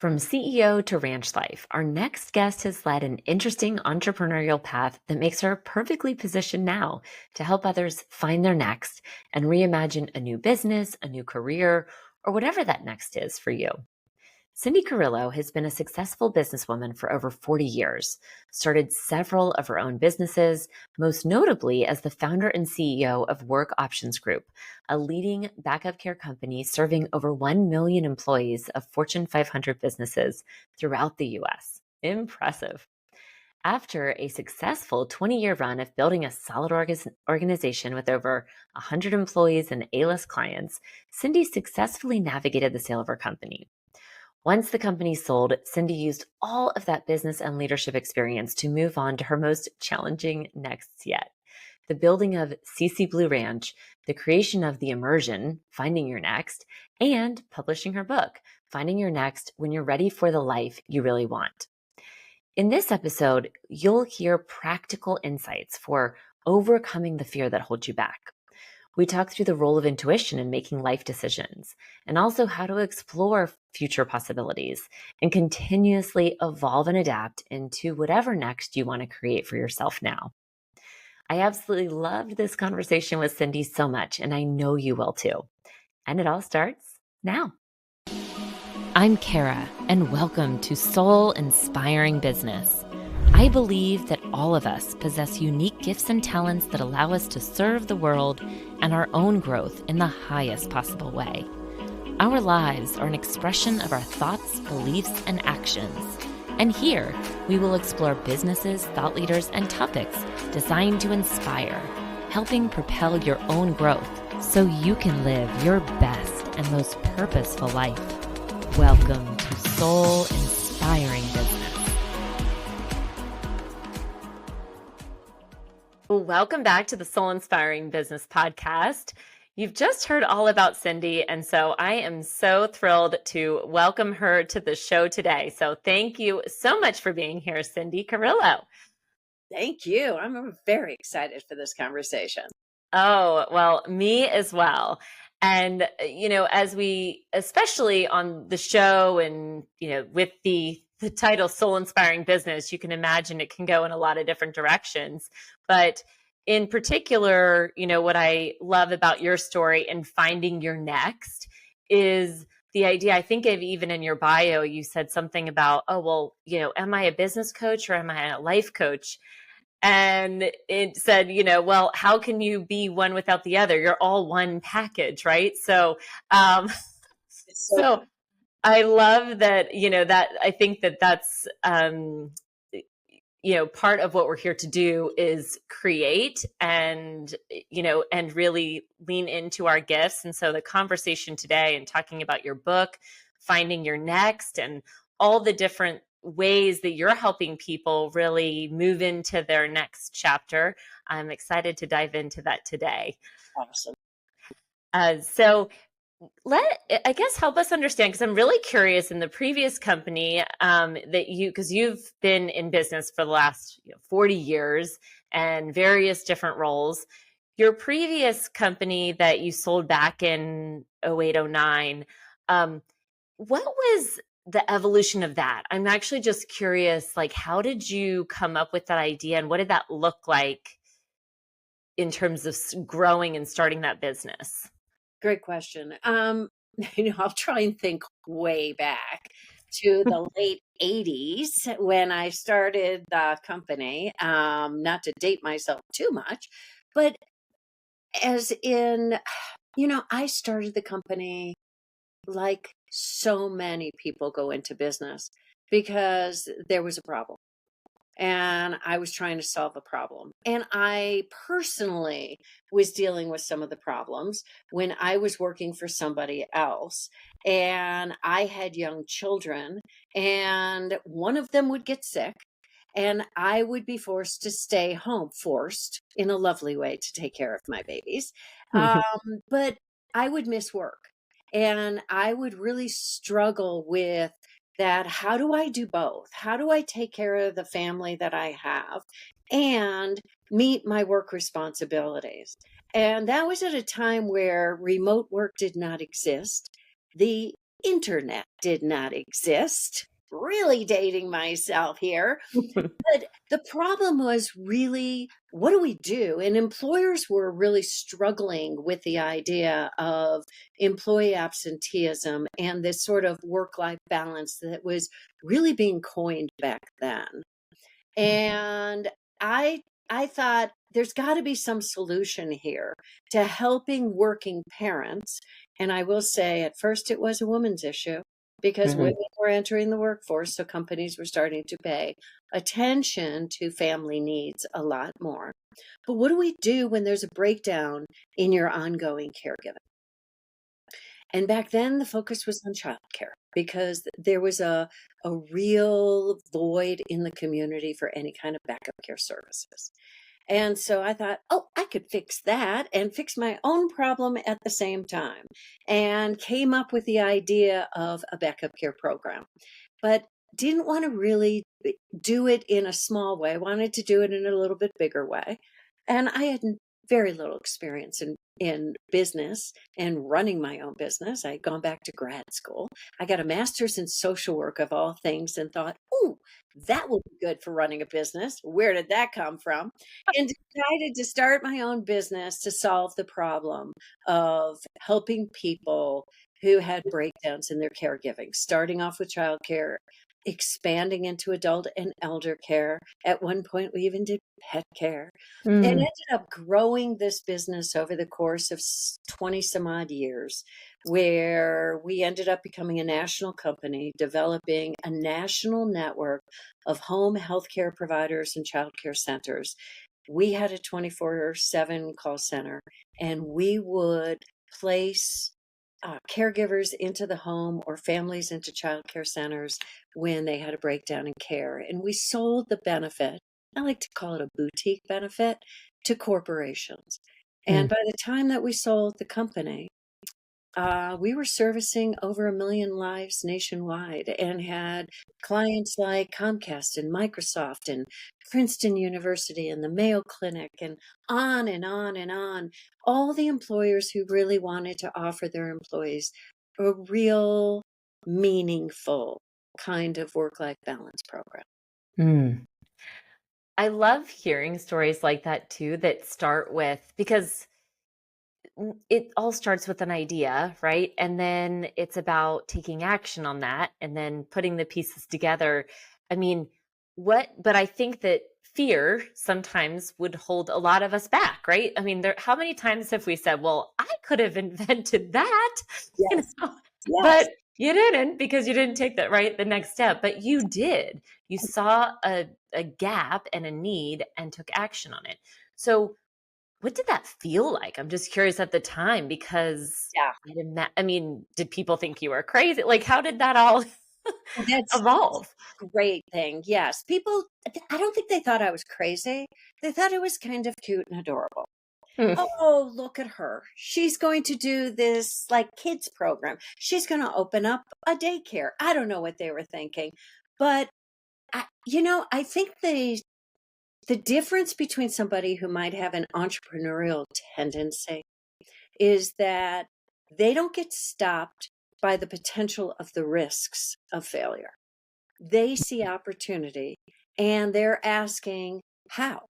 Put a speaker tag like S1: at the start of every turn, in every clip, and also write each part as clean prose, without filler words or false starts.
S1: From CEO to ranch life, our next guest has led an interesting entrepreneurial path that makes her perfectly positioned now to help others find their next and reimagine a new business, a new career, or whatever that next is for you. Cindy Carrillo has been a successful businesswoman for over 40 years, started several of her own businesses, most notably as the founder and CEO of Work Options Group, a leading backup care company serving over 1 million employees of Fortune 500 businesses throughout the US. Impressive. After a successful 20-year run of building a solid organization with over 100 employees and A-list clients, Cindy successfully navigated the sale of her company. Once the company sold, Cindy used all of that business and leadership experience to move on to her most challenging nexts yet. The building of CC Blue Ranch, the creation of The Immersion, Finding Your Next, and publishing her book, Finding Your Next When You're Ready for the Life You Really Want. In this episode, you'll hear practical insights for overcoming the fear that holds you back. We talk through the role of intuition in making life decisions, and also how to explore future possibilities and continuously evolve and adapt into whatever next you want to create for yourself now. I absolutely loved this conversation with Cindy so much, and I know you will too. And it all starts now. I'm Kara, and welcome to Soul Inspiring Business. I believe that all of us possess unique gifts and talents that allow us to serve the world and our own growth in the highest possible way. Our lives are an expression of our thoughts, beliefs, and actions. And here, we will explore businesses, thought leaders, and topics designed to inspire, helping propel your own growth so you can live your best and most purposeful life. Welcome to Soul Inspiring Business. Welcome back to the Soul Inspiring Business Podcast. You've just heard all about Cindy, and so I am so thrilled to welcome her to the show today. So thank you so much for being here, Cindy Carrillo.
S2: Thank you. I'm very excited for this conversation.
S1: Oh, well, me as well. And, as we, especially on the show and, with the title Soul Inspiring Business, you can imagine it can go in a lot of different directions. But in particular, what I love about your story and finding your next is the idea. I think of even in your bio, you said something about, am I a business coach or am I a life coach? And it said, well, how can you be one without the other? You're all one package, right? So, so I love that, that I think that's, part of what we're here to do is create and, and really lean into our gifts. And so the conversation today and talking about your book, Finding Your Next, and all the different ways that you're helping people really move into their next chapter. I'm excited to dive into that today.
S2: Awesome.
S1: So help us understand, because I'm really curious in the previous company because you've been in business for the last 40 years and various different roles. Your previous company that you sold back in 08, 09, what was the evolution of that? I'm actually just curious, how did you come up with that idea and what did that look like in terms of growing and starting that business?
S2: Great question. I'll try and think way back to the late 80s when I started the company, not to date myself too much, but as in, I started the company like so many people go into business because there was a problem and I was trying to solve a problem. And I personally was dealing with some of the problems when I was working for somebody else and I had young children and one of them would get sick and I would be forced to stay home, forced in a lovely way to take care of my babies. But I would miss work. And I would really struggle with that. How do I do both? How do I take care of the family that I have and meet my work responsibilities? And that was at a time where remote work did not exist. The internet did not exist. Really dating myself here. But the problem was really, what do we do? And employers were really struggling with the idea of employee absenteeism and this sort of work-life balance that was really being coined back then. And I thought there's got to be some solution here to helping working parents. And I will say at first it was a woman's issue because
S1: Mhm.
S2: women were entering the workforce, so companies were starting to pay attention to family needs a lot more. But what do we do when there's a breakdown in your ongoing caregiving? And back then, the focus was on childcare because there was a real void in the community for any kind of backup care services. And so I thought, oh, I could fix that and fix my own problem at the same time, and came up with the idea of a backup care program, but didn't want to really do it in a small way. I wanted to do it in a little bit bigger way. And I had very little experience in business and running my own business. I had gone back to grad school. I got a master's in social work of all things and thought, oh, that will be good for running a business. Where did that come from? And decided to start my own business to solve the problem of helping people who had breakdowns in their caregiving, starting off with childcare, expanding into adult and elder care. At one point, we even did pet care, and
S1: Mm.
S2: ended up growing this business over the course of 20 some odd years, where we ended up becoming a national company, developing a national network of home healthcare providers and childcare centers. We had a 24/7 call center, and we would place caregivers into the home or families into childcare centers when they had a breakdown in care. And we sold the benefit, I like to call it a boutique benefit, to corporations. And
S1: Mm.
S2: by the time that we sold the company, we were servicing over 1 million lives nationwide and had clients like Comcast and Microsoft and Princeton University and the Mayo Clinic and on and on and on. All the employers who really wanted to offer their employees a real, meaningful kind of work-life balance program.
S1: Mm. I love hearing stories like that too that start with because it all starts with an idea, right? And then it's about taking action on that and then putting the pieces together. I mean, but I think that fear sometimes would hold a lot of us back, right? I mean, how many times have we said, well, I could have invented that, you
S2: Yes,
S1: know,
S2: yes.
S1: but you didn't because you didn't take that right the next step, but you did. You saw a gap and a need and took action on it. So what did that feel like? I'm just curious at the time because
S2: Yeah.
S1: I mean, did people think you were crazy? Like, how did that all
S2: That's
S1: evolve?
S2: a great thing. Yes. People, I don't think they thought I was crazy. They thought it was kind of cute and adorable.
S1: Hmm.
S2: Oh, look at her. She's going to do this like kids program. She's going to open up a daycare. I don't know what they were thinking. But I think the difference between somebody who might have an entrepreneurial tendency is that they don't get stopped by the potential of the risks of failure. They see opportunity and they're asking how,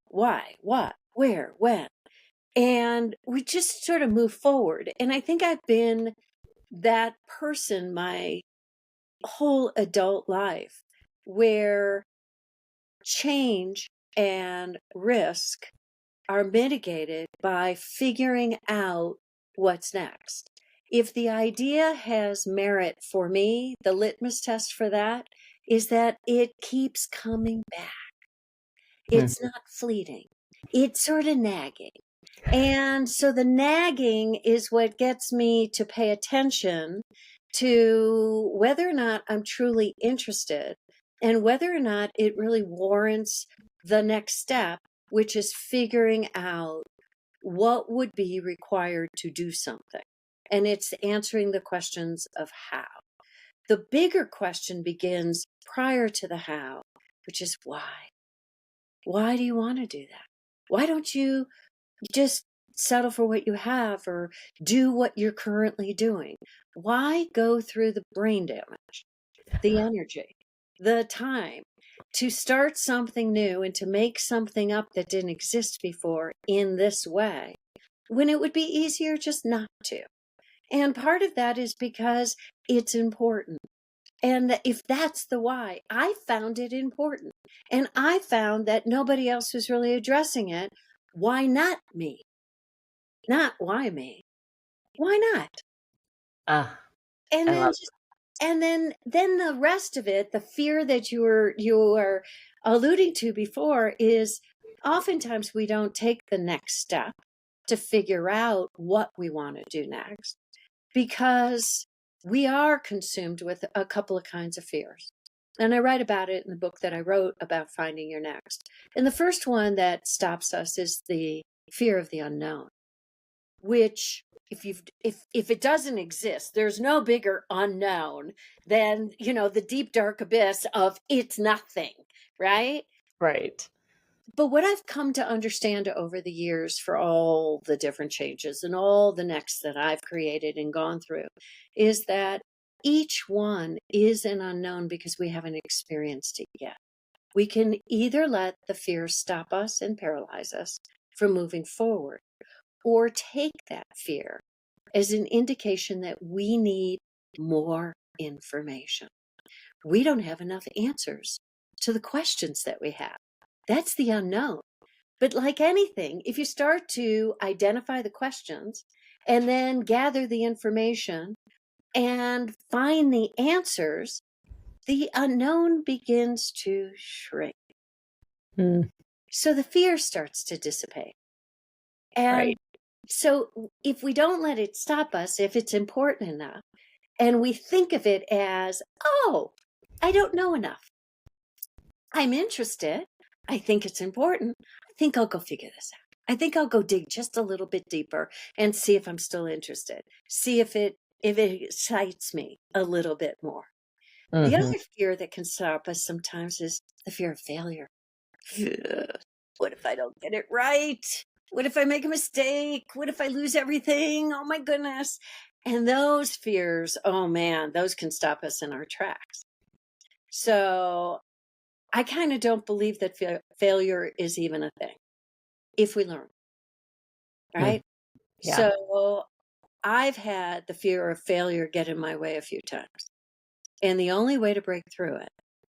S2: why, what, where, when. And we just sort of move forward. And I think I've been that person my whole adult life where change and risk are mitigated by figuring out what's next. If the idea has merit for me, the litmus test for that is that it keeps coming back.
S1: Hmm.
S2: It's not fleeting. It's sort of nagging. And so the nagging is what gets me to pay attention to whether or not I'm truly interested and whether or not it really warrants the next step, which is figuring out what would be required to do something. And it's answering the questions of how. The bigger question begins prior to the how, which is why. Why do you want to do that? Why don't you just settle for what you have or do what you're currently doing? Why go through the brain damage, the energy, the time to start something new and to make something up that didn't exist before in this way when it would be easier just not to? And part of that is because it's important. And if that's the why, I found it important. And I found that nobody else was really addressing it. Why not me? Not why me? Why not?
S1: Ah,
S2: And
S1: I
S2: then
S1: love.
S2: just and then the rest of it, the fear that you were alluding to before, is oftentimes we don't take the next step to figure out what we want to do next because we are consumed with a couple of kinds of fears. And I write about it in the book that I wrote about finding your next. And the first one that stops us is the fear of the unknown, which if it doesn't exist, there's no bigger unknown than, the deep dark abyss of it's nothing, right?
S1: Right.
S2: But what I've come to understand over the years for all the different changes and all the next that I've created and gone through is that each one is an unknown because we haven't experienced it yet. We can either let the fear stop us and paralyze us from moving forward, or take that fear as an indication that we need more information. We don't have enough answers to the questions that we have. That's the unknown. But like anything, if you start to identify the questions and then gather the information and find the answers, the unknown begins to shrink.
S1: Mm,
S2: So the fear starts to dissipate. And
S1: right.
S2: so if we don't let it stop us, if it's important enough, and we think of it as, oh, I don't know enough. I'm interested. I think it's important. I think I'll go figure this out. I think I'll go dig just a little bit deeper and see if I'm still interested. See if it excites me a little bit more. The
S1: Hmm.
S2: other fear that can stop us sometimes is the fear of failure. What if I don't get it right? What if I make a mistake? What if I lose everything? Oh my goodness. And those fears, oh man, those can stop us in our tracks. So I kind of don't believe that failure is even a thing if we learn,
S1: Mm,
S2: right?
S1: yeah.
S2: So I've had the fear of failure get in my way a few times. And the only way to break through it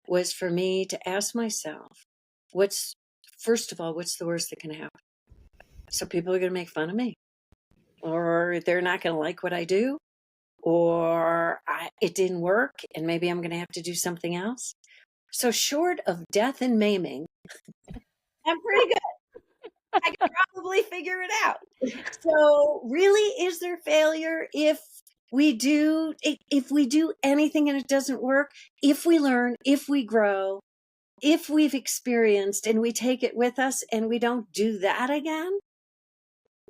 S2: was for me to ask myself, first of all, what's the worst that can happen? So people are going to make fun of me, or they're not going to like what I do, or it didn't work, and maybe I'm going to have to do something else. So short of death and maiming, I'm pretty good. I can probably figure it out. So really, is there failure if we do anything and it doesn't work? If we learn, if we grow, if we've experienced and we take it with us and we don't do that again,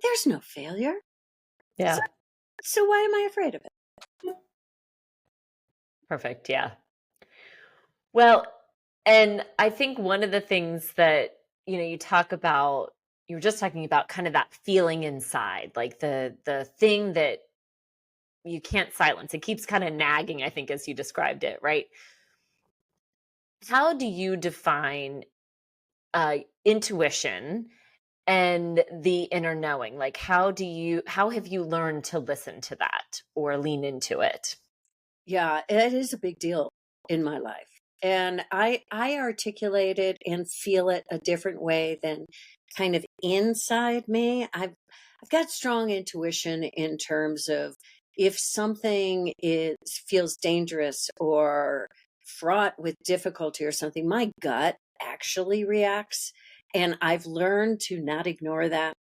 S2: there's no failure. So,
S1: Yeah.
S2: so why am I afraid of it?
S1: Perfect. Yeah. Well, and I think one of the things that, you talk about, you were just talking about kind of that feeling inside, like the thing that you can't silence. It keeps kind of nagging, I think, as you described it, right? How do you define intuition and the inner knowing? Like how have you learned to listen to that or lean into it?
S2: Yeah, it is a big deal in my life. And I articulate it and feel it a different way than kind of inside me. I've got strong intuition in terms of if something feels dangerous or fraught with difficulty or something, my gut actually reacts. And I've learned to not ignore that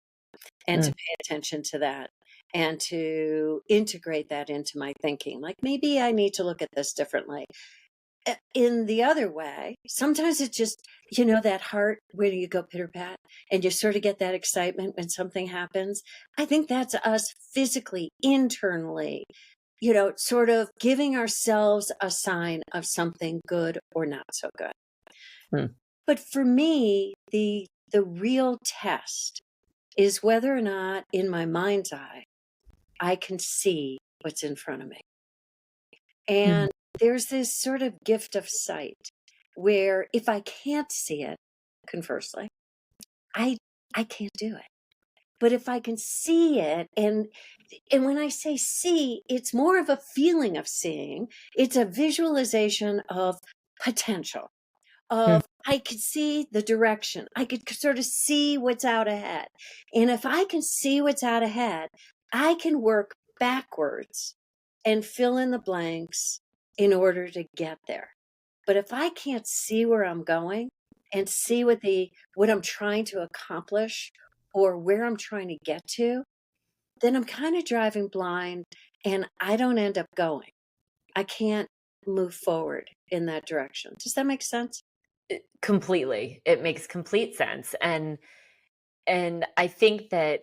S2: and to
S1: Mm,
S2: pay attention to that and to integrate that into my thinking. Like maybe I need to look at this differently. In the other way, sometimes it's just, that heart where you go pitter pat and you sort of get that excitement when something happens. I think that's us physically, internally, sort of giving ourselves a sign of something good or not so good.
S1: mm,
S2: But for me, the real test is whether or not in my mind's eye, I can see what's in front of me.
S1: Mhm.
S2: And there's this sort of gift of sight where if I can't see it, conversely, I I can't do it. But if I can see it, and when I say see, it's more of a feeling of seeing. It's a visualization of potential,
S1: Mm.
S2: of I could see the direction. I could sort of see what's out ahead. And if I can see what's out ahead, I can work backwards and fill in the blanks in order to get there. But if I can't see where I'm going and see what I'm trying to accomplish or where I'm trying to get to, then I'm kind of driving blind and I don't end up going. I can't move forward in that direction. Does that make sense?
S1: Completely. It makes complete sense. And I think that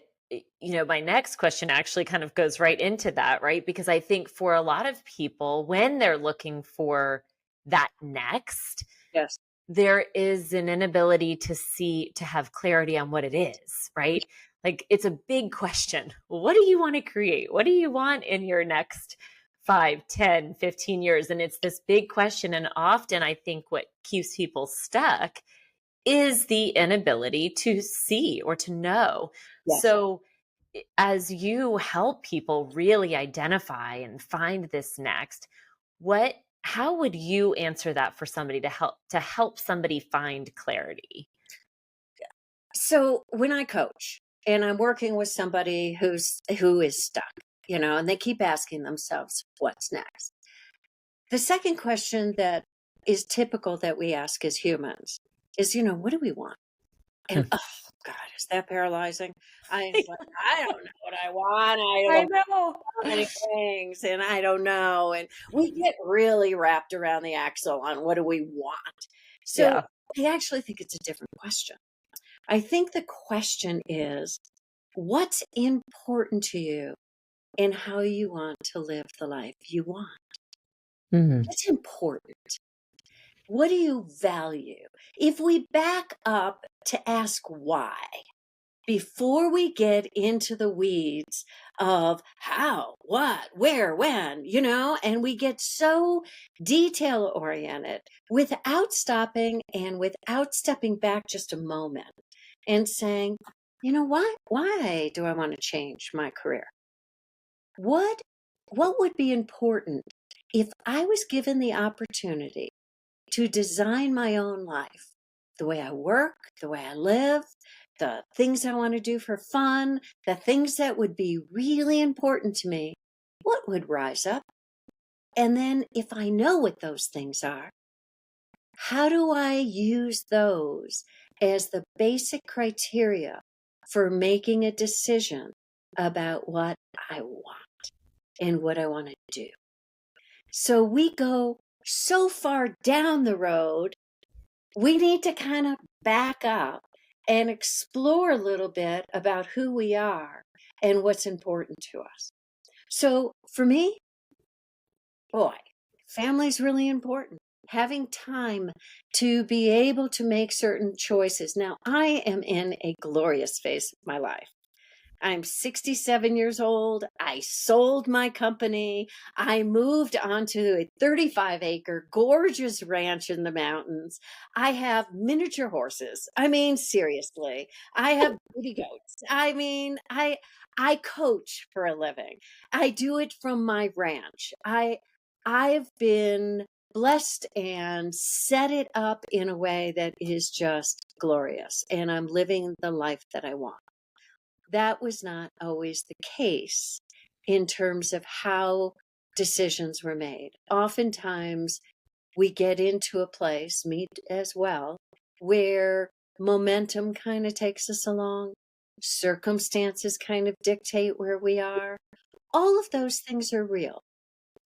S1: my next question actually kind of goes right into that, right? Because I think for a lot of people when they're looking for that next,
S2: Yes.
S1: there is an inability to have clarity on what it is, right? Like it's a big question. What do you want to create? What do you want in your next 5, 10, 15 years? And it's this big question. And often I think what keeps people stuck is the inability to see or to know.
S2: Yes.
S1: So, as you help people really identify and find this next, what how would you answer that for somebody to help somebody find clarity?
S2: So when I coach and I'm working with somebody who is stuck, and they keep asking themselves, what's next? The second question that is typical that we ask as humans is, what do we want? And oh God, is that paralyzing? It's like, I don't know what I want. I
S1: I
S2: don't
S1: know.
S2: so many things and I don't know. And we get really wrapped around the axle on what do we want. So
S1: Yeah.
S2: I actually think it's a different question. I think the question is, what's important to you and how you want to live the life you want?
S1: Mhm.
S2: What's important? What do you value? If we back up to ask why, before we get into the weeds of how, what, where, when, and we get so detail oriented without stopping and without stepping back just a moment and saying, why do I want to change my career? What what would be important if I was given the opportunity to design my own life, the way I work, the way I live, the things I want to do for fun, the things that would be really important to me? What would rise up? And then if I know what those things are, how do I use those as the basic criteria for making a decision about what I want and what I want to do? So we go so far down the road, we need to kind of back up and explore a little bit about who we are and what's important to us. So for me, boy, family's really important. Having time to be able to make certain choices. Now, I am in a glorious phase of my life. I'm 67 years old. I sold my company. I moved onto a 35-acre gorgeous ranch in the mountains. I have miniature horses. I mean, seriously. I have baby goats. I coach for a living. I do it from my ranch. I've been blessed and set it up in a way that is just glorious, and I'm living the life that I want. That was not always the case in terms of how decisions were made. Oftentimes, we get into a place, me as well, where momentum kind of takes us along, circumstances kind of dictate where we are. All of those things are real.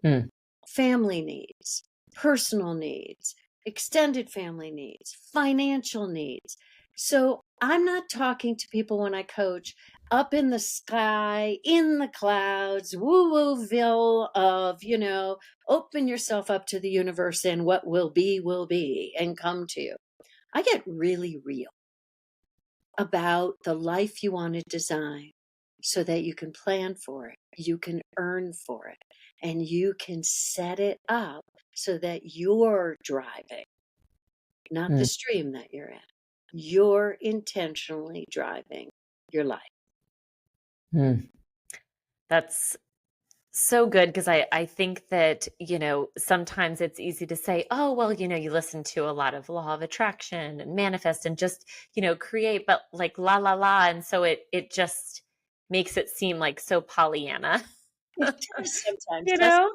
S1: Mm.
S2: Family needs, personal needs, extended family needs, financial needs. So I'm not talking to people when I coach up in the sky, in the clouds, woo wooville of, open yourself up to the universe and what will be and come to you. I get really real. about the life you want to design so that you can plan for it, you can earn for it, and you can set it up so that you're driving, not the
S1: Mm,
S2: stream that you're in. You're intentionally driving your life.
S1: mm. That's so good, because I think that, sometimes it's easy to say, oh, well, you listen to a lot of law of attraction and manifest and just, create, but like la la la. And so it just makes it seem like so Pollyanna,
S2: It does sometimes,
S1: you
S2: doesn't
S1: know?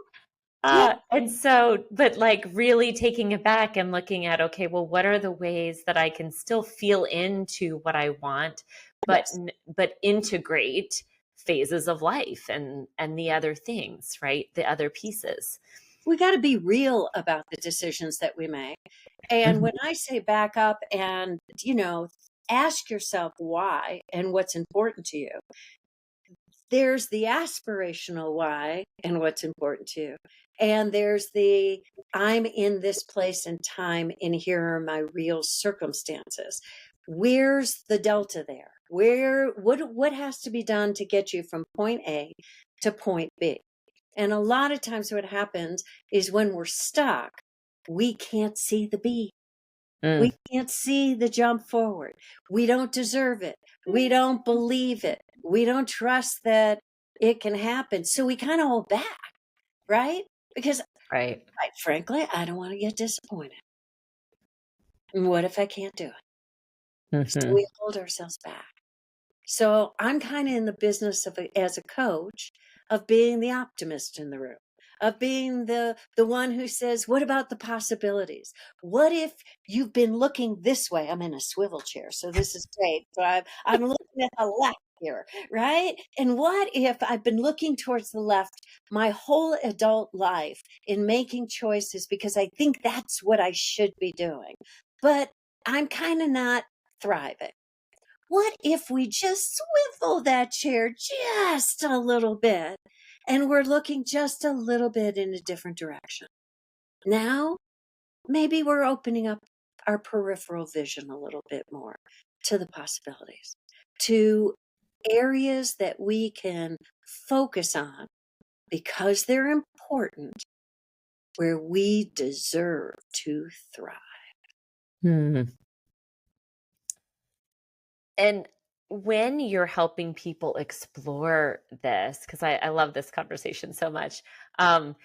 S2: it? Yeah.
S1: And so, but like really taking it back and looking at, okay, well, what are the ways that I can still feel into what I want, but
S2: Yes.
S1: but integrate phases of life and the other things, right? The other pieces.
S2: We got to be real about the decisions that we make. And
S1: Mhm.
S2: when I say back up and, ask yourself why and what's important to you, there's the aspirational why and what's important to you. And there's the I'm in this place and time, and here are my real circumstances. Where's the delta there? What has to be done to get you from point A to point B? And a lot of times what happens is when we're stuck, we can't see the B.
S1: Mm,
S2: We can't see the jump forward. We don't deserve it. We don't believe it. We don't trust that it can happen. So we kind of hold back, right? Because
S1: right.
S2: quite frankly, I don't want to get disappointed. And what if I can't do it? So
S1: Hmm.
S2: we hold ourselves back. So I'm kind of in the business of as a coach of being the optimist in the room, of being the one who says, "What about the possibilities? What if you've been looking this way?" I'm in a swivel chair, so this is great. So I'm looking at the left here, right? And what if I've been looking towards the left my whole adult life in making choices because I think that's what I should be doing, but I'm kind of not thriving. What if we just swivel that chair just a little bit and we're looking just a little bit in a different direction? Now, maybe we're opening up our peripheral vision a little bit more to the possibilities, to areas that we can focus on because they're important, where we deserve to thrive.
S1: Hmm. And when you're helping people explore this, because I love this conversation so much, how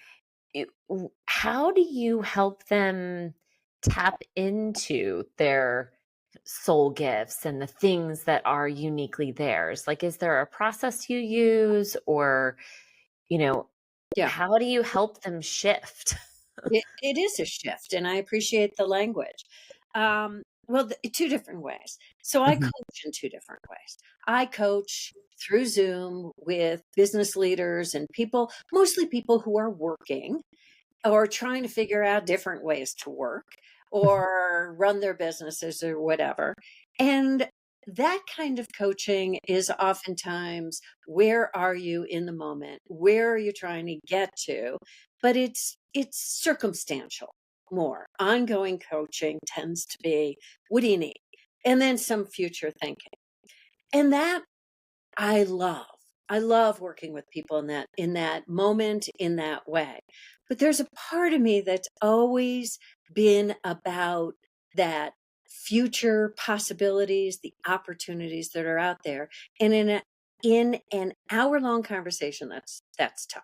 S1: do you help them tap into their soul gifts and the things that are uniquely theirs? Like, is there a process you use, or, you know,
S2: Yeah.
S1: how do you help them shift?
S2: It is a shift, and I appreciate the language. Well, two different ways. So I
S1: Mhm.
S2: coach in two different ways. I coach through Zoom with business leaders and people, mostly people who are working or trying to figure out different ways to work or run their businesses or whatever. And that kind of coaching is oftentimes where are you in the moment? Where are you trying to get to? But it's circumstantial more. Ongoing coaching tends to be what do you need? And then some future thinking. And that I love. I love working with people in that moment, in that way. But there's a part of me that's always been about that future possibilities, the opportunities that are out there. And in an hour-long conversation, that's tough.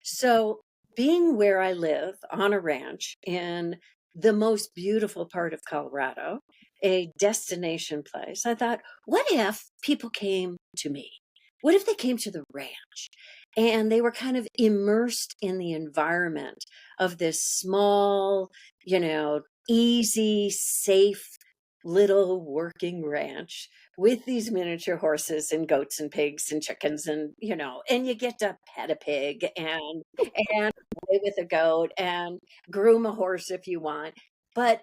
S2: So being where I live on a ranch in the most beautiful part of Colorado, a destination place, I thought, what if people came to me? What if they came to the ranch and they were kind of immersed in the environment of this small, easy, safe little working ranch with these miniature horses and goats and pigs and chickens and you get to pet a pig and play with a goat and groom a horse if you want, but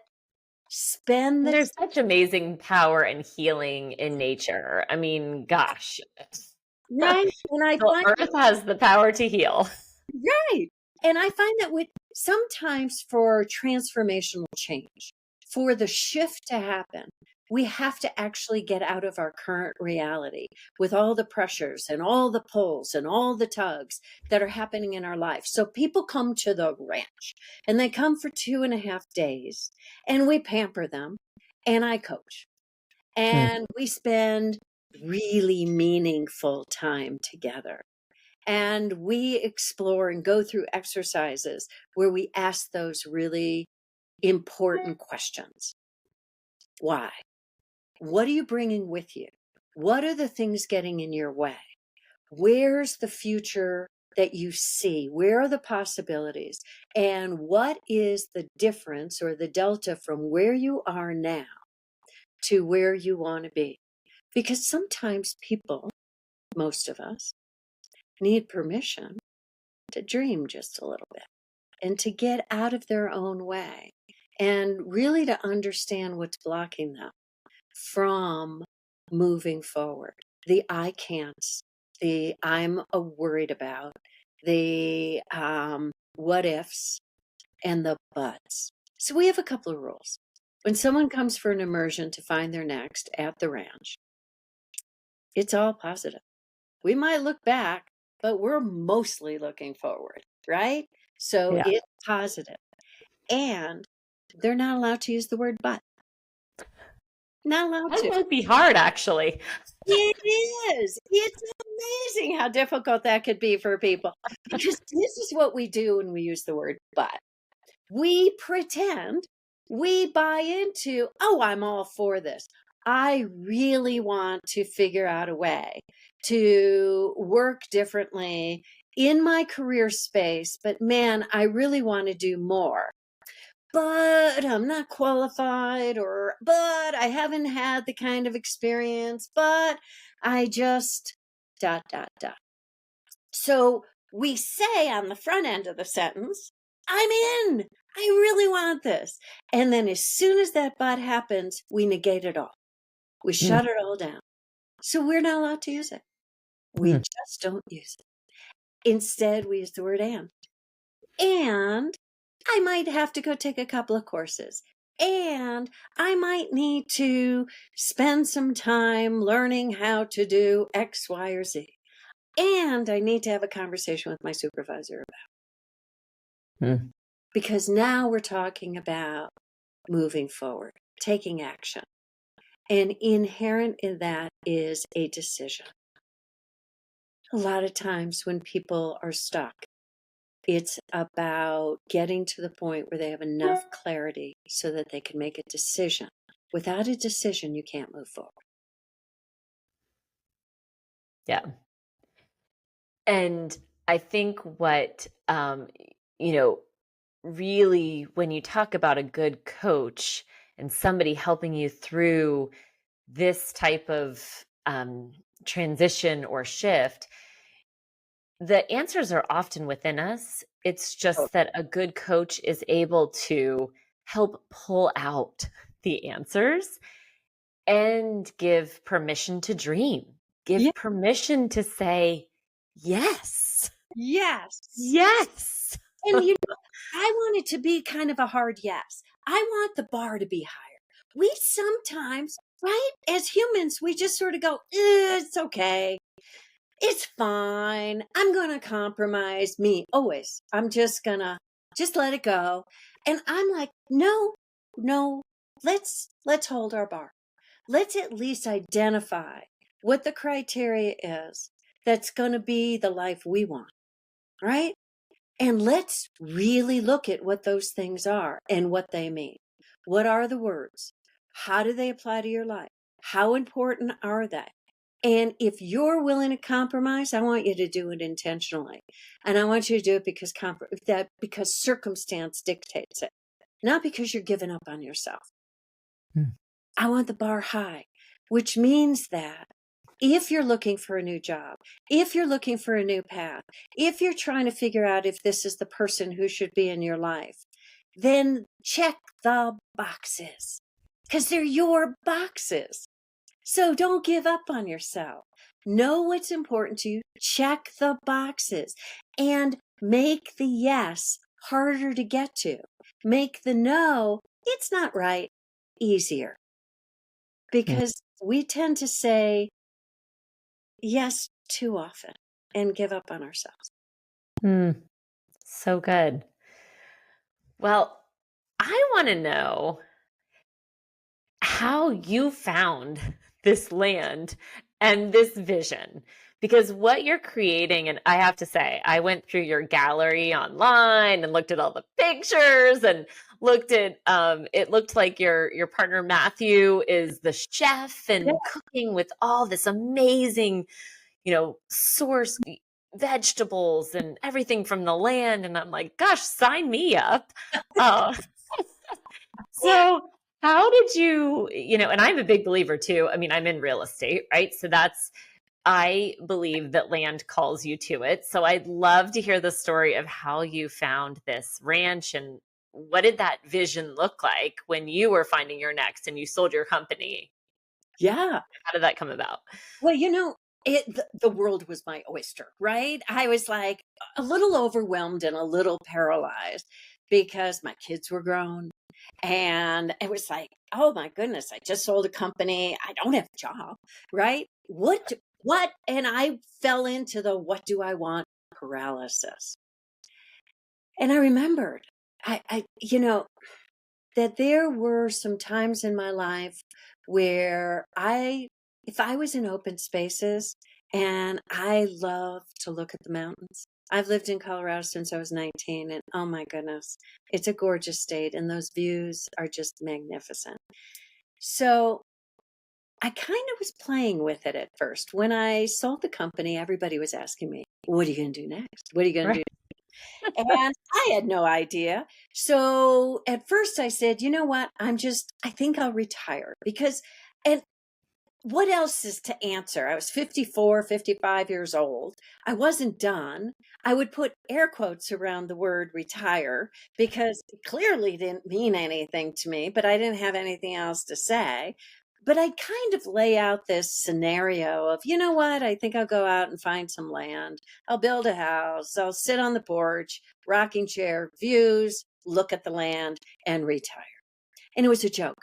S2: spend
S1: And
S2: the
S1: there's such amazing power and healing in nature. I mean, gosh,
S2: right. And I
S1: the
S2: find
S1: earth has the power to heal.
S2: right. And I find that with sometimes for transformational change, for the shift to happen, We have to actually get out of our current reality with all the pressures and all the pulls and all the tugs that are happening in our life. So people come to the ranch and they come for 2.5 days and we pamper them and I coach
S1: Mm.
S2: and we spend really meaningful time together. And we explore and go through exercises where we ask those really important questions. Why? What are you bringing with you? What are the things getting in your way? Where's the future that you see? Where are the possibilities? And what is the difference or the delta from where you are now to where you want to be? Because sometimes people, most of us, need permission to dream just a little bit and to get out of their own way and really to understand what's blocking them from moving forward. The I can'ts, the I'm worried about, the what ifs, and the buts. So we have a couple of rules. When someone comes for an immersion to find their next at the ranch, it's all positive. We might look back, but we're mostly looking forward, right? So
S1: Yeah.
S2: it's positive. And they're not allowed to use the word but. Not allowed
S1: That
S2: to.
S1: might be hard, actually.
S2: It is. It's amazing how difficult that could be for people because this is what we do when we use the word but. We pretend, we buy into, oh, I'm all for this. I really want to figure out a way to work differently in my career space, but man, I really want to do more. But I'm not qualified, or, but I haven't had the kind of experience, but I just, dot, dot, dot. So we say on the front end of the sentence, I'm in. I really want this. And then as soon as that but happens, we negate it all. We
S1: Mm.
S2: shut it all down. So we're not allowed to use it. We
S1: Mm.
S2: just don't use it. Instead, we use the word and. And I might have to go take a couple of courses. And I might need to spend some time learning how to do X, Y, or Z. And I need to have a conversation with my supervisor about it.
S1: Mm.
S2: Because now we're talking about moving forward, taking action. And inherent in that is a decision. A lot of times when people are stuck, it's about getting to the point where they have enough clarity so that they can make a decision. Without a decision, you can't move forward.
S1: Yeah. And I think what, you know, really, when you talk about a good coach and somebody helping you through this type of transition or shift, the answers are often within us. It's
S2: Oh,
S1: just that a good coach is able to help pull out the answers and give permission to dream,
S2: yeah.
S1: give permission to say, yes,
S2: Yes.
S1: yes.
S2: And I want it to be kind of a hard yes. I want the bar to be higher. We sometimes, right, as humans, we just sort of go, it's okay. It's fine. I'm going to compromise me always. I'm just going to just let it go. And I'm like, no, no, let's hold our bar. Let's at least identify what the criteria is that's going to be the life we want, right? And let's really look at what those things are and what they mean. What are the words? How do they apply to your life? How important are they? And if you're willing to compromise, I want you to do it intentionally. And I want you to do it because circumstance dictates it, not because you're giving up on yourself.
S1: Hmm.
S2: I want the bar high, which means that if you're looking for a new job, if you're looking for a new path, if you're trying to figure out if this is the person who should be in your life, then check the boxes because they're your boxes. So don't give up on yourself. Know what's important to you, check the boxes, and make the yes harder to get to. Make the no, it's not right, easier.
S1: Mm.
S2: because we tend to say yes too often and give up on ourselves.
S1: Mm. So good. Well, I want to know how you found this land and this vision, because what you're creating, and I have to say, I went through your gallery online and looked at all the pictures and looked at it looked like your partner Matthew is the chef
S2: Yeah.
S1: and cooking with all this amazing, source vegetables and everything from the land, and I'm like, gosh, sign me up. uh, so, how did and I'm a big believer too. I mean, I'm in real estate, right? So I believe that land calls you to it. So I'd love to hear the story of how you found this ranch, and what did that vision look like when you were finding your next and you sold your company?
S2: Yeah.
S1: How did that come about?
S2: Well, the world was my oyster, right? I was like a little overwhelmed and a little paralyzed because my kids were grown. And it was like, oh my goodness, I just sold a company. I don't have a job, right? What? And I fell into the what do I want paralysis. And I remembered, that there were some times in my life where if I was in open spaces, and I love to look at the mountains. I've lived in Colorado since I was 19, and oh my goodness, it's a gorgeous state, and those views are just magnificent. So I kind of was playing with it at first. When I sold the company, everybody was asking me, what are you going to do next? What are you going to
S1: Right.
S2: do? And I had no idea. So at first I said, you know what? I think I'll retire and what else is to answer? I was 54, 55 years old. I wasn't done. I would put air quotes around the word retire because it clearly didn't mean anything to me, but I didn't have anything else to say. But I'd kind of lay out this scenario of, you know what? I think I'll go out and find some land. I'll build a house. I'll sit on the porch, rocking chair, views, look at the land, and retire. And it was a joke.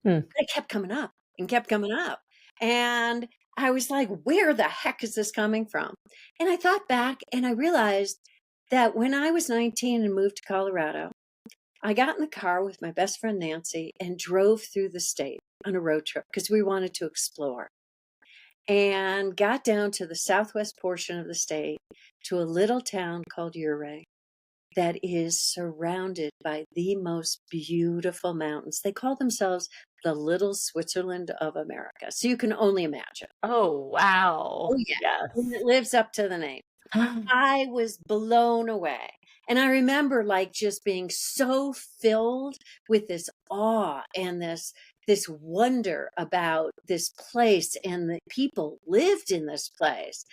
S1: Hmm.
S2: It kept coming up and kept coming up. And I was like, where the heck is this coming from? And I thought back and I realized that when I was 19 and moved to Colorado, I got in the car with my best friend Nancy and drove through the state on a road trip because we wanted to explore, and got down to the southwest portion of the state to a little town called Ouray that is surrounded by the most beautiful mountains. They call themselves the little Switzerland of America. So you can only imagine.
S1: Oh,
S2: Oh,
S1: wow.
S2: yeah. And
S1: Yes.
S2: it lives up to the name. I was blown away. And I remember like just being so filled with this awe and this wonder about this place, and the people lived in this place.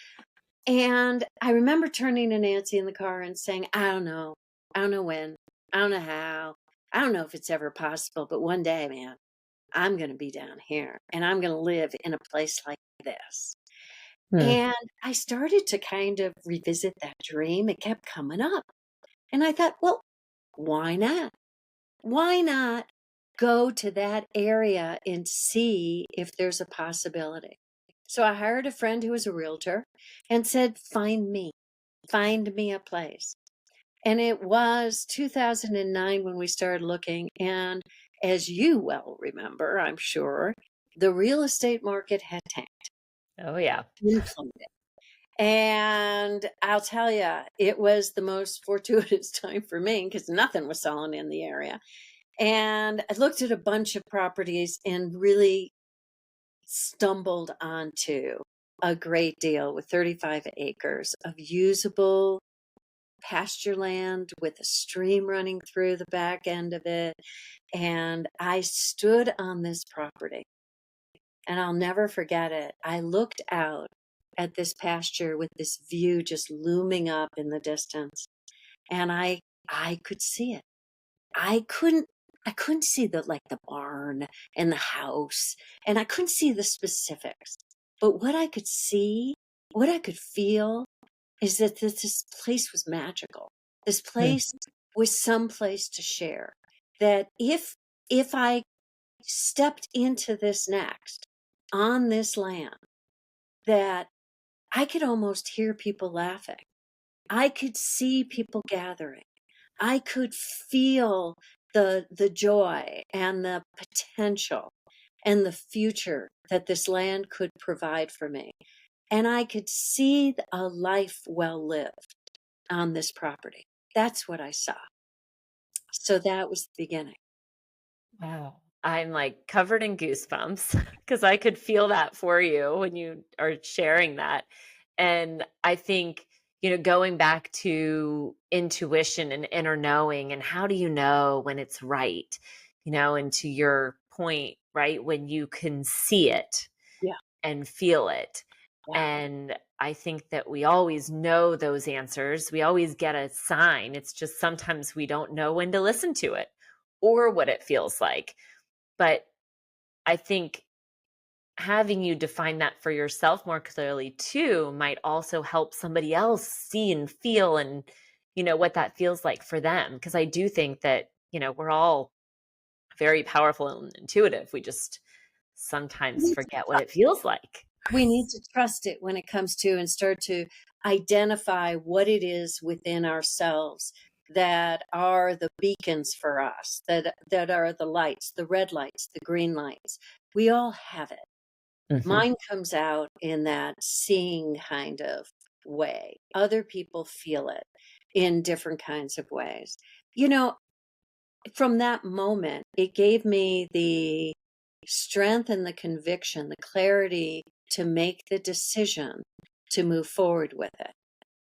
S2: And I remember turning to Nancy in the car and saying, I don't know. I don't know when. I don't know how. I don't know if it's ever possible, but one day, man, I'm going to be down here and I'm going to live in a place like this.
S1: Hmm.
S2: And I started to kind of revisit that dream. It kept coming up. And I thought, well, why not? Why not go to that area and see if there's a possibility? So I hired a friend who was a realtor and said, find me a place. And it was 2009 when we started looking. And as you well remember, I'm sure, the real estate market had tanked
S1: Oh, yeah.
S2: and plummeted. And I'll tell you, it was the most fortuitous time for me because nothing was selling in the area. And I looked at a bunch of properties and really stumbled onto a great deal with 35 acres of usable pasture land with a stream running through the back end of it. And I stood on this property and I'll never forget it. I looked out at this pasture with this view just looming up in the distance, and I could see it. I couldn't see the barn and the house, and I couldn't see the specifics. But what I could see, what I could feel is that this place was magical. This
S1: Hmm.
S2: place was someplace to share. That if I stepped into this next on this land that I could almost hear people laughing. I could see people gathering. I could feel the joy and the potential and the future that this land could provide for me. And I could see a life well lived on this property. That's what I saw. So that was the beginning.
S1: Wow. I'm like covered in goosebumps because I could feel that for you when you are sharing that. And I think, going back to intuition and inner knowing and how do you know when it's right, and to your point, right? When you can see it
S2: Yeah.
S1: and feel it.
S2: Yeah.
S1: And I think that we always know those answers. We always get a sign. It's just sometimes we don't know when to listen to it or what it feels like. But I think having you define that for yourself more clearly too might also help somebody else see and feel and what that feels like for them, because I do think that we're all very powerful and intuitive. We just sometimes forget what it feels like.
S2: We need to trust it when it comes to and start to identify what it is within ourselves that are the beacons for us, that are the lights, the red lights, the green lights. We all have it.
S1: Mhm.
S2: Mine comes out in that seeing kind of way. Other people feel it in different kinds of ways. You know, from that moment, it gave me the strength and the conviction, the clarity to make the decision to move forward with it.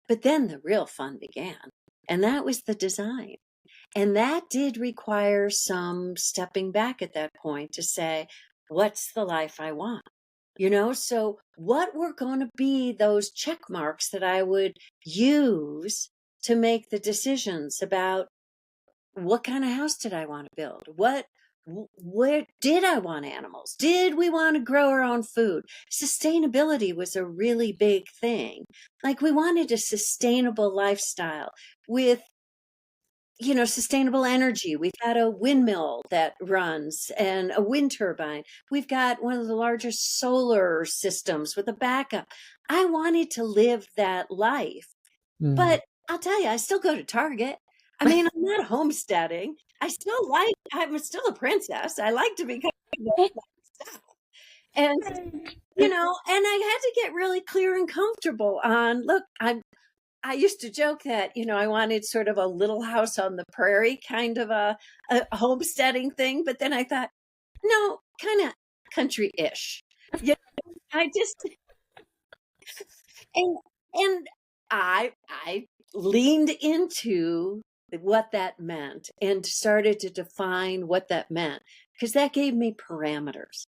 S2: But then the real fun began, and that was the design. And that did require some stepping back at that point to say, what's the life I want? So what were going to be those check marks that I would use to make the decisions about what kind of house did I want to build? Where did I want animals? Did we want to grow our own food? Sustainability was a really big thing. Like we wanted a sustainable lifestyle with sustainable energy. We've got a windmill that runs and a wind turbine. We've got one of the largest solar systems with a backup. I wanted to live that life.
S1: Mm.
S2: But I'll tell you, I still go to Target. I mean, I'm not homesteading. I'm still a princess. I like to be kind of stuff. And, and I had to get really clear and comfortable on, look, I used to joke that, I wanted sort of a little house on the prairie kind of a homesteading thing. But then I thought, no, kind of country-ish. Yeah, I just, and, and I leaned into what that meant and started to define what that meant because that gave me parameters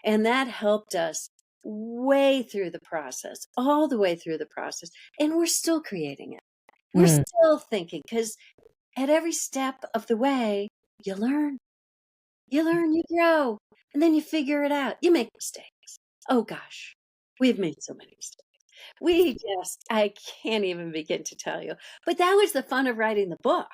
S2: and that helped us way through the process, all the way through the process. And we're still creating it. We're
S1: Mm.
S2: still thinking because at every step of the way, you learn, you grow, and then you figure it out. You make mistakes. Oh gosh, we've made so many mistakes. I can't even begin to tell you. But that was the fun of writing the book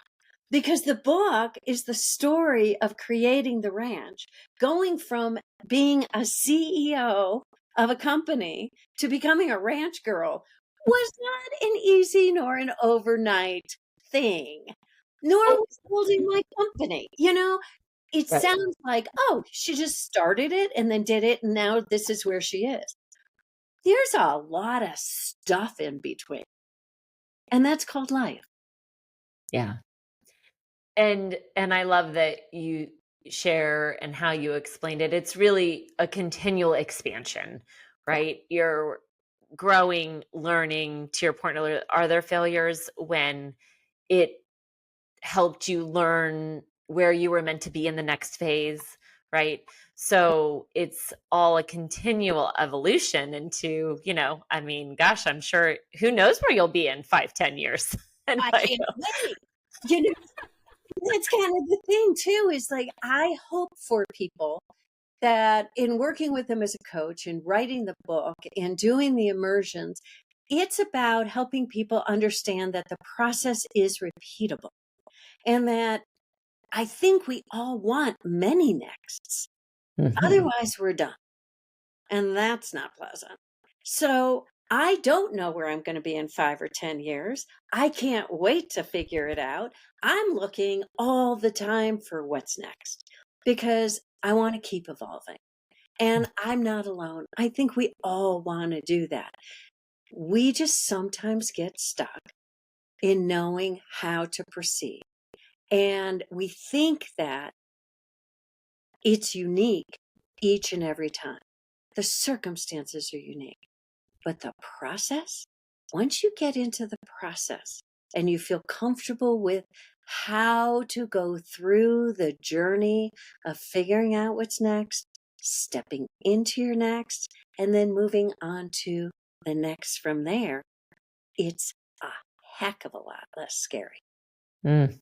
S2: because the book is the story of creating the ranch, going from being a CEO of a company to becoming a ranch girl was not an easy nor an overnight thing, nor was building my company. It
S1: Right.
S2: sounds like, oh, she just started it and then did it, and now this is where she is. There's a lot of stuff in between, and that's called life.
S1: Yeah. And I love that you share and how you explained it. It's really a continual expansion,
S2: Yeah.
S1: right? You're growing, learning. To your point earlier, are there failures when it helped you learn where you were meant to be in the next phase, right? So it's all a continual evolution into, I mean, gosh, I'm sure who knows where you'll be in 5, 10 years. And
S2: I
S1: like,
S2: can't wait. You know, that's kind of the thing too, is like I hope for people that in working with them as a coach and writing the book and doing the immersions, it's about helping people understand that the process is repeatable and that I think we all want many nexts.
S1: Mhm.
S2: Otherwise, we're done. And that's not pleasant. So I don't know where I'm going to be in 5 or 10 years. I can't wait to figure it out. I'm looking all the time for what's next because I want to keep evolving. And I'm not alone. I think we all want to do that. We just sometimes get stuck in knowing how to proceed. And we think that it's unique each and every time. The circumstances are unique. But the process, once you get into the process and you feel comfortable with how to go through the journey of figuring out what's next, stepping into your next, and then moving on to the next from there, it's a heck of a lot less scary.
S1: Mm.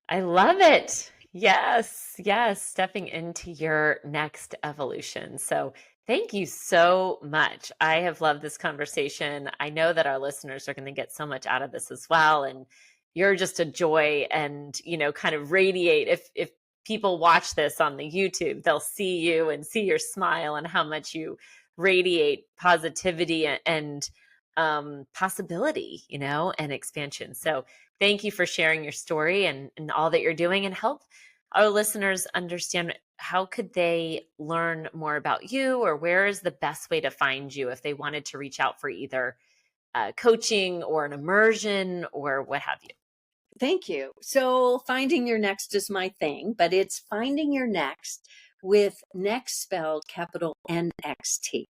S1: I love it. Yes, yes, stepping into your next evolution. So, thank you so much. I have loved this conversation. I know that our listeners are going to get so much out of this as well, and you're just a joy and, kind of radiate. If people watch this on the YouTube, they'll see you and see your smile and how much you radiate positivity and possibility, and expansion. So, thank you for sharing your story and all that you're doing, and help our listeners understand how could they learn more about you, or where is the best way to find you if they wanted to reach out for either coaching or an immersion or what have you.
S2: Thank you. So, finding your next is my thing, but it's finding your next with next spelled capital NXT.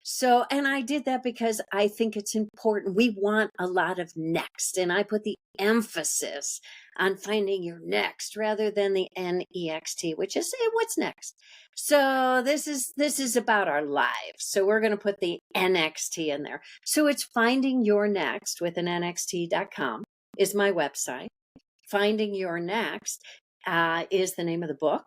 S2: So, and I did that because I think it's important. We want a lot of next, and I put the emphasis on finding your next rather than the NEXT, which is hey, what's next. So this is about our lives. So we're going to put the NXT in there. So it's finding your next with an NXT.com is my website. Finding Your Next is the name of the book.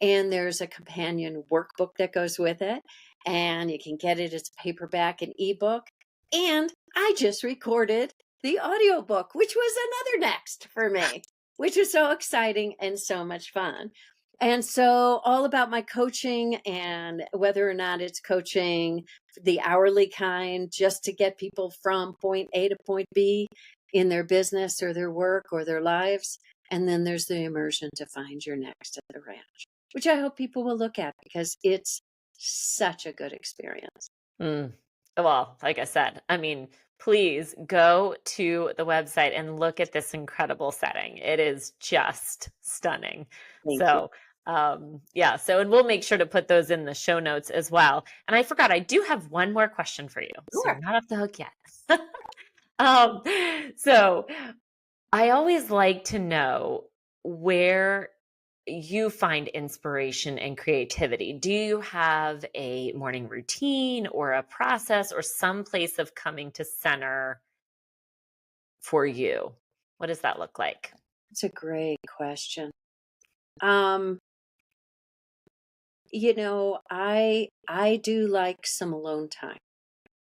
S2: And there's a companion workbook that goes with it. And you can get it as paperback and ebook. And I just recorded the audiobook, which was another next for me, which was so exciting and so much fun. And so, all about my coaching and whether or not it's coaching the hourly kind, just to get people from point A to point B in their business or their work or their lives. And then there's the immersion to find your next at the ranch, which I hope people will look at because it's such a good experience.
S1: Mm. Well, like I said, I mean, please go to the website and look at this incredible setting. It is just stunning.
S2: Thank you.
S1: Yeah. So, and we'll make sure to put those in the show notes as well. And I forgot, I do have one more question for you. So
S2: Sure.
S1: you're not off the hook yet. um, so I always like to know where you find inspiration and creativity. Do you have a morning routine or a process or some place of coming to center for you? What does that look like?
S2: It's a great question. Um, I do like some alone time,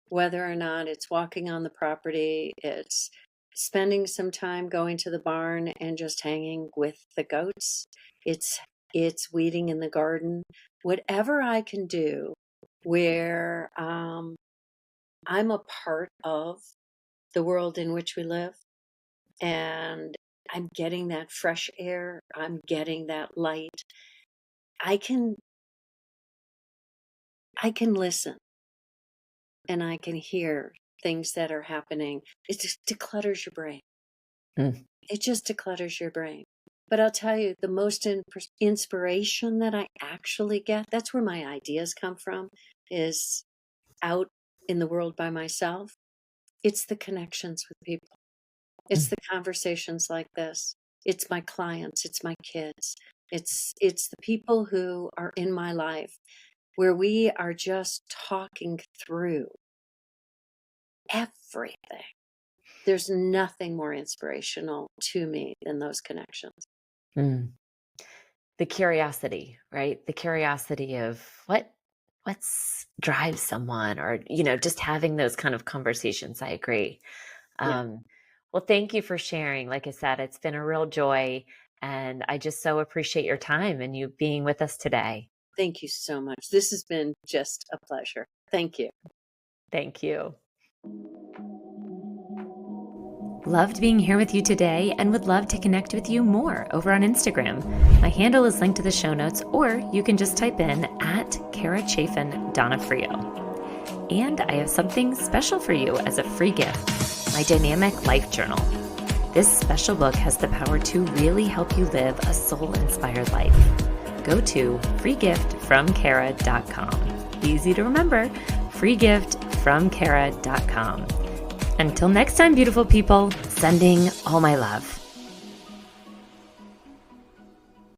S2: whether or not it's walking on the property, it's spending some time going to the barn and just hanging with the goats. It's it's weeding in the garden. Whatever I can do where I'm a part of the world in which we live and I'm getting that fresh air, I'm getting that light. I can I can listen and I can hear things that are happening. It just declutters your brain.
S1: Mm.
S2: It just declutters your brain. But I'll tell you, the most inspiration that I actually get, that's where my ideas come from, is out in the world by myself. It's the connections with people. It's
S1: Mm.
S2: the conversations like this. It's my clients, it's my kids. It's the people who are in my life where we are just talking through everything. There's nothing more inspirational to me than those connections.
S1: Mm. The curiosity, right? The curiosity of what's drives someone, or just having those kind of conversations. I agree.
S2: Yeah.
S1: Um, well, thank you for sharing. Like I said, it's been a real joy. And I just so appreciate your time and you being with us today.
S2: Thank you so much. This has been just a pleasure. Thank you.
S1: Thank you. Loved being here with you today and would love to connect with you more over on Instagram. My handle is linked to the show notes, or you can just type in @Chaffin Donofrio. And I have something special for you as a free gift, my Dynamic Life Journal. This special book has the power to really help you live a soul-inspired life. Go to freegiftfromkara.com. Easy to remember, freegiftfromkara.com. Until next time, beautiful people, sending all my love.